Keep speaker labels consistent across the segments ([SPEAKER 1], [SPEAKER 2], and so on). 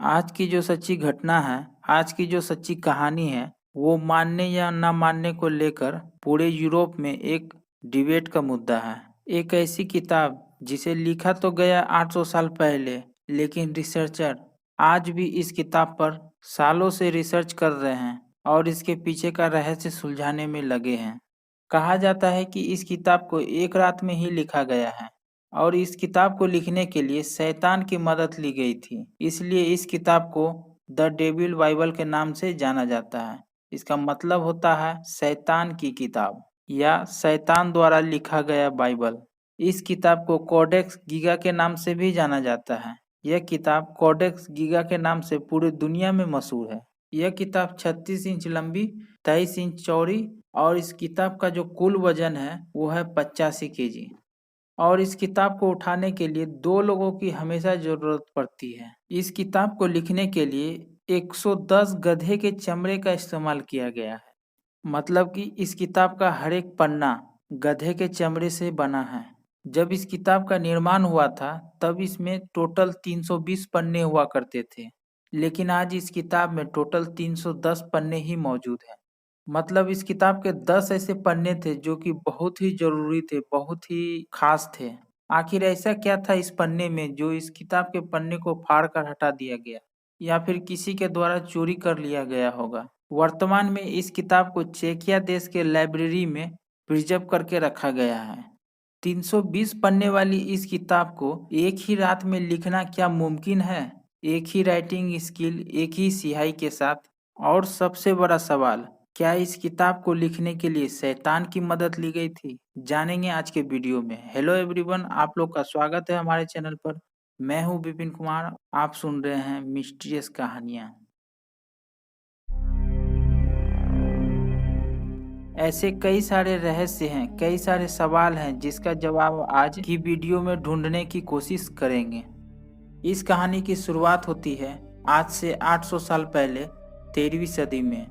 [SPEAKER 1] आज की जो सच्ची घटना है, आज की जो सच्ची कहानी है, वो मानने या ना मानने को लेकर पूरे यूरोप में एक डिबेट का मुद्दा है। एक ऐसी किताब जिसे लिखा तो गया 800 साल पहले, लेकिन रिसर्चर आज भी इस किताब पर सालों से रिसर्च कर रहे हैं और इसके पीछे का रहस्य सुलझाने में लगे हैं। कहा जाता है कि इस किताब को एक रात में ही लिखा गया है और इस किताब को लिखने के लिए शैतान की मदद ली गई थी। इसलिए इस किताब को द डेविल बाइबल के नाम से जाना जाता है। इसका मतलब होता है शैतान की किताब या शैतान द्वारा लिखा गया बाइबल। इस किताब को कोडेक्स गीगा के नाम से भी जाना जाता है। यह किताब कोडेक्स गीगा के नाम से पूरी दुनिया में मशहूर है। यह किताब 36 इंच लंबी, 23 इंच चौड़ी और इस किताब का जो कुल वजन है वो है 85 केजी। और इस किताब को उठाने के लिए 2 लोगों की हमेशा ज़रूरत पड़ती है। इस किताब को लिखने के लिए 110 गधे के चमड़े का इस्तेमाल किया गया है। मतलब कि इस किताब का हर एक पन्ना गधे के चमड़े से बना है। जब इस किताब का निर्माण हुआ था तब इसमें टोटल 320 पन्ने हुआ करते थे, लेकिन आज इस किताब में टोटल 310 पन्ने ही मौजूद हैं। मतलब इस किताब के 10 ऐसे पन्ने थे जो कि बहुत ही ज़रूरी थे, बहुत ही ख़ास थे। आखिर ऐसा क्या था इस पन्ने में जो इस किताब के पन्ने को फाड़ कर हटा दिया गया या फिर किसी के द्वारा चोरी कर लिया गया होगा? वर्तमान में इस किताब को चेकिया देश के लाइब्रेरी में प्रिजर्व करके रखा गया है। 320 पन्ने वाली इस किताब को एक ही रात में लिखना क्या मुमकिन है? एक ही राइटिंग स्किल, एक ही सिहाई के साथ? और सबसे बड़ा सवाल, क्या इस किताब को लिखने के लिए शैतान की मदद ली गई थी? जानेंगे आज के वीडियो में। हेलो एवरीवन, आप लोग का स्वागत है हमारे चैनल पर। मैं हूं विपिन कुमार, आप सुन रहे हैं मिस्टीरियस कहानियां। ऐसे कई सारे रहस्य हैं, कई सारे सवाल हैं जिसका जवाब आज की वीडियो में ढूंढने की कोशिश करेंगे। इस कहानी की शुरुआत होती है आज से 800 साल पहले 13वीं सदी में।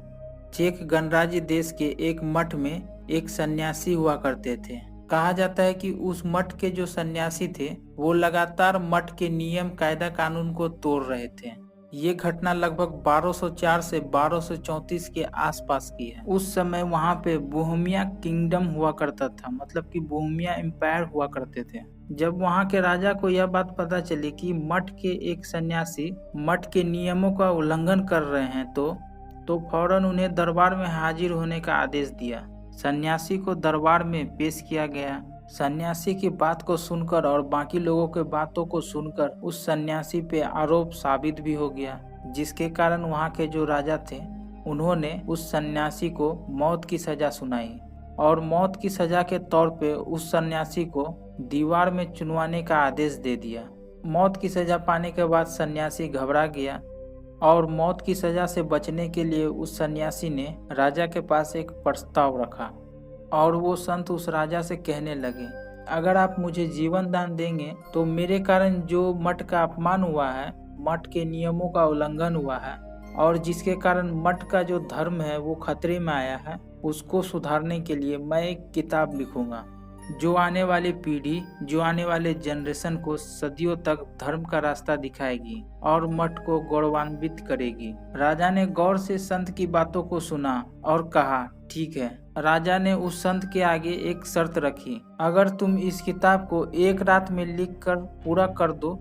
[SPEAKER 1] चेक गणराज्य देश के एक मठ में एक सन्यासी हुआ करते थे। कहा जाता है कि उस मठ के जो सन्यासी थे वो लगातार मठ के नियम कायदा कानून को तोड़ रहे थे। ये घटना लगभग 1204 से 1234 के आसपास की है। उस समय वहाँ पे बोहेमिया किंगडम हुआ करता था, मतलब कि बोहेमिया एम्पायर हुआ करते थे। जब वहाँ के राजा को यह बात पता चली कि मठ के एक सन्यासी मठ के नियमों का उल्लंघन कर रहे हैं तो फौरन उन्हें दरबार में हाजिर होने का आदेश दिया। सन्यासी को दरबार में पेश किया गया। सन्यासी की बात को सुनकर और बाकी लोगों के बातों को सुनकर उस सन्यासी पे आरोप साबित भी हो गया, जिसके कारण वहाँ के जो राजा थे उन्होंने उस सन्यासी को मौत की सजा सुनाई और मौत की सजा के तौर पे उस सन्यासी को दीवार में चुनवाने का आदेश दे दिया। मौत की सजा पाने के बाद सन्यासी घबरा गया और मौत की सजा से बचने के लिए उस सन्यासी ने राजा के पास एक प्रस्ताव रखा और वो संत उस राजा से कहने लगे, अगर आप मुझे जीवन दान देंगे तो मेरे कारण जो मठ का अपमान हुआ है, मठ के नियमों का उल्लंघन हुआ है और जिसके कारण मठ का जो धर्म है वो खतरे में आया है, उसको सुधारने के लिए मैं एक किताब लिखूंगा जो आने वाली पीढ़ी, जो आने वाले जनरेशन को सदियों तक धर्म का रास्ता दिखाएगी और मठ को गौरवान्वित करेगी। राजा ने गौर से संत की बातों को सुना और कहा, ठीक है। राजा ने उस संत के आगे एक शर्त रखी, अगर तुम इस किताब को एक रात में लिखकर पूरा कर दो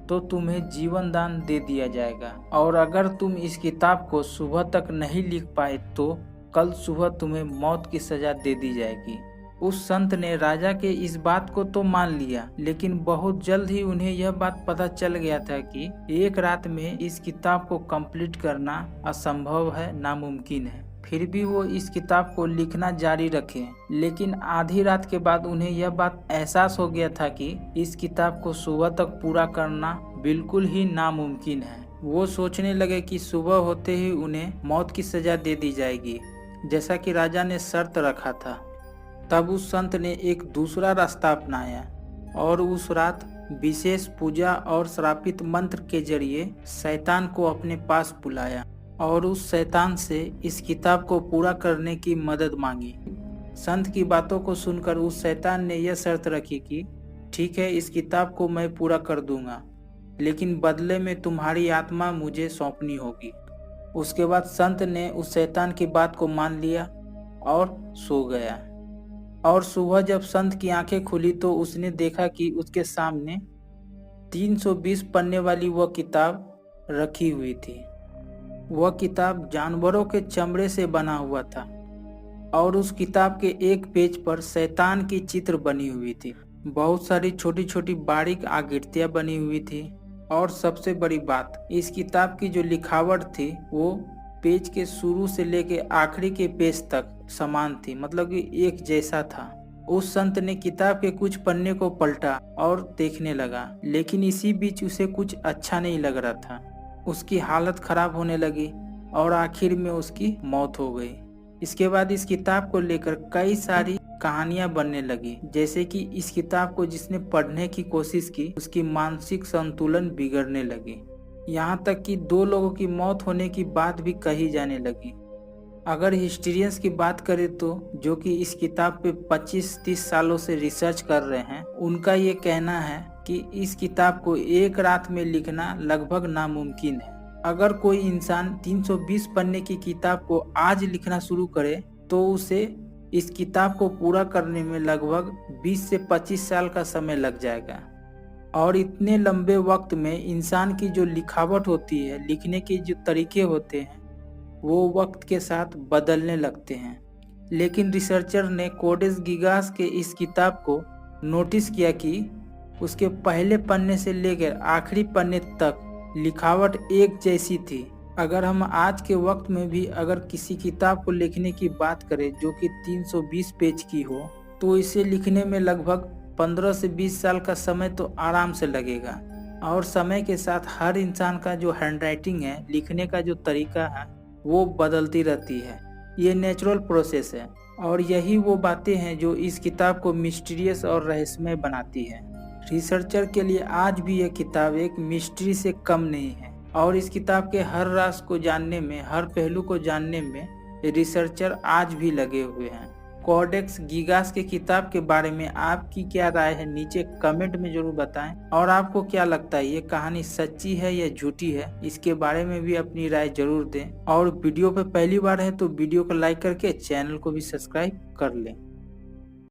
[SPEAKER 1] तो तुम्हें जीवन दान दे दिया जाएगा, और अगर तुम इस किताब को सुबह तक नहीं लिख पाए तो कल सुबह तुम्हें मौत की सजा दे दी जाएगी। उस संत ने राजा के इस बात को तो मान लिया, लेकिन बहुत जल्द ही उन्हें यह बात पता चल गया था कि एक रात में इस किताब को कंप्लीट करना असंभव है, नामुमकिन है। फिर भी वो इस किताब को लिखना जारी रखे, लेकिन आधी रात के बाद उन्हें यह बात एहसास हो गया था कि इस किताब को सुबह तक पूरा करना बिल्कुल ही नामुमकिन है। वो सोचने लगे कि सुबह होते ही उन्हें मौत की सजा दे दी जाएगी, जैसा कि राजा ने शर्त रखा था। तब उस संत ने एक दूसरा रास्ता अपनाया और उस रात विशेष पूजा और श्रापित मंत्र के जरिए शैतान को अपने पास बुलाया और उस शैतान से इस किताब को पूरा करने की मदद मांगी। संत की बातों को सुनकर उस शैतान ने यह शर्त रखी कि ठीक है, इस किताब को मैं पूरा कर दूंगा, लेकिन बदले में तुम्हारी आत्मा मुझे सौंपनी होगी। उसके बाद संत ने उस शैतान की बात को मान लिया और सो गया। और सुबह जब संत की आंखें खुली तो उसने देखा कि उसके सामने 320 पन्ने वाली वह किताब रखी हुई थी। वह किताब जानवरों के चमड़े से बना हुआ था और उस किताब के एक पेज पर शैतान की चित्र बनी हुई थी। बहुत सारी छोटी छोटी बारीक आकृतियां बनी हुई थी और सबसे बड़ी बात, इस किताब की जो लिखावट थी वो पेज के शुरू से लेके आखिरी के पेज तक समान थी, मतलब कि एक जैसा था। उस संत ने किताब के कुछ पन्ने को पलटा और देखने लगा, लेकिन इसी बीच उसे कुछ अच्छा नहीं लग रहा था। उसकी हालत खराब होने लगी और आखिर में उसकी मौत हो गई। इसके बाद इस किताब को लेकर कई सारी कहानियां बनने लगी, जैसे कि इस किताब को जिसने पढ़ने की कोशिश की उसकी मानसिक संतुलन बिगड़ने लगी। यहाँ तक कि 2 लोगों की मौत होने की बात भी कही जाने लगी। अगर हिस्ट्रियंस की बात करें तो जो कि इस किताब पे 25-30 सालों से रिसर्च कर रहे हैं, उनका ये कहना है कि इस किताब को एक रात में लिखना लगभग नामुमकिन है। अगर कोई इंसान 320 पन्ने की किताब को आज लिखना शुरू करे तो उसे इस किताब को पूरा करने में लगभग 20 से 25 साल का समय लग जाएगा। और इतने लंबे वक्त में इंसान की जो लिखावट होती है, लिखने के जो तरीके होते हैं, वो वक्त के साथ बदलने लगते हैं। लेकिन रिसर्चर ने कोडेक्स गिगास के इस किताब को नोटिस किया कि उसके पहले पन्ने से लेकर आखिरी पन्ने तक लिखावट एक जैसी थी। अगर हम आज के वक्त में भी अगर किसी किताब को लिखने की बात करें जो कि 320 पेज की हो, तो इसे लिखने में लगभग 15 से 20 साल का समय तो आराम से लगेगा। और समय के साथ हर इंसान का जो हैंडराइटिंग है, लिखने का जो तरीका है, वो बदलती रहती है। ये नेचुरल प्रोसेस है और यही वो बातें हैं जो इस किताब को मिस्टीरियस और रहस्यमय बनाती है। रिसर्चर के लिए आज भी यह किताब एक मिस्ट्री से कम नहीं है और इस किताब के हर राज को जानने में, हर पहलू को जानने में रिसर्चर आज भी लगे हुए हैं। कोडेक्स गिगास के किताब के बारे में आपकी क्या राय है, नीचे कमेंट में जरूर बताएं। और आपको क्या लगता है, ये कहानी सच्ची है या झूठी है, इसके बारे में भी अपनी राय जरूर दें। और वीडियो पे पहली बार है तो वीडियो को लाइक करके चैनल को भी सब्सक्राइब कर लें।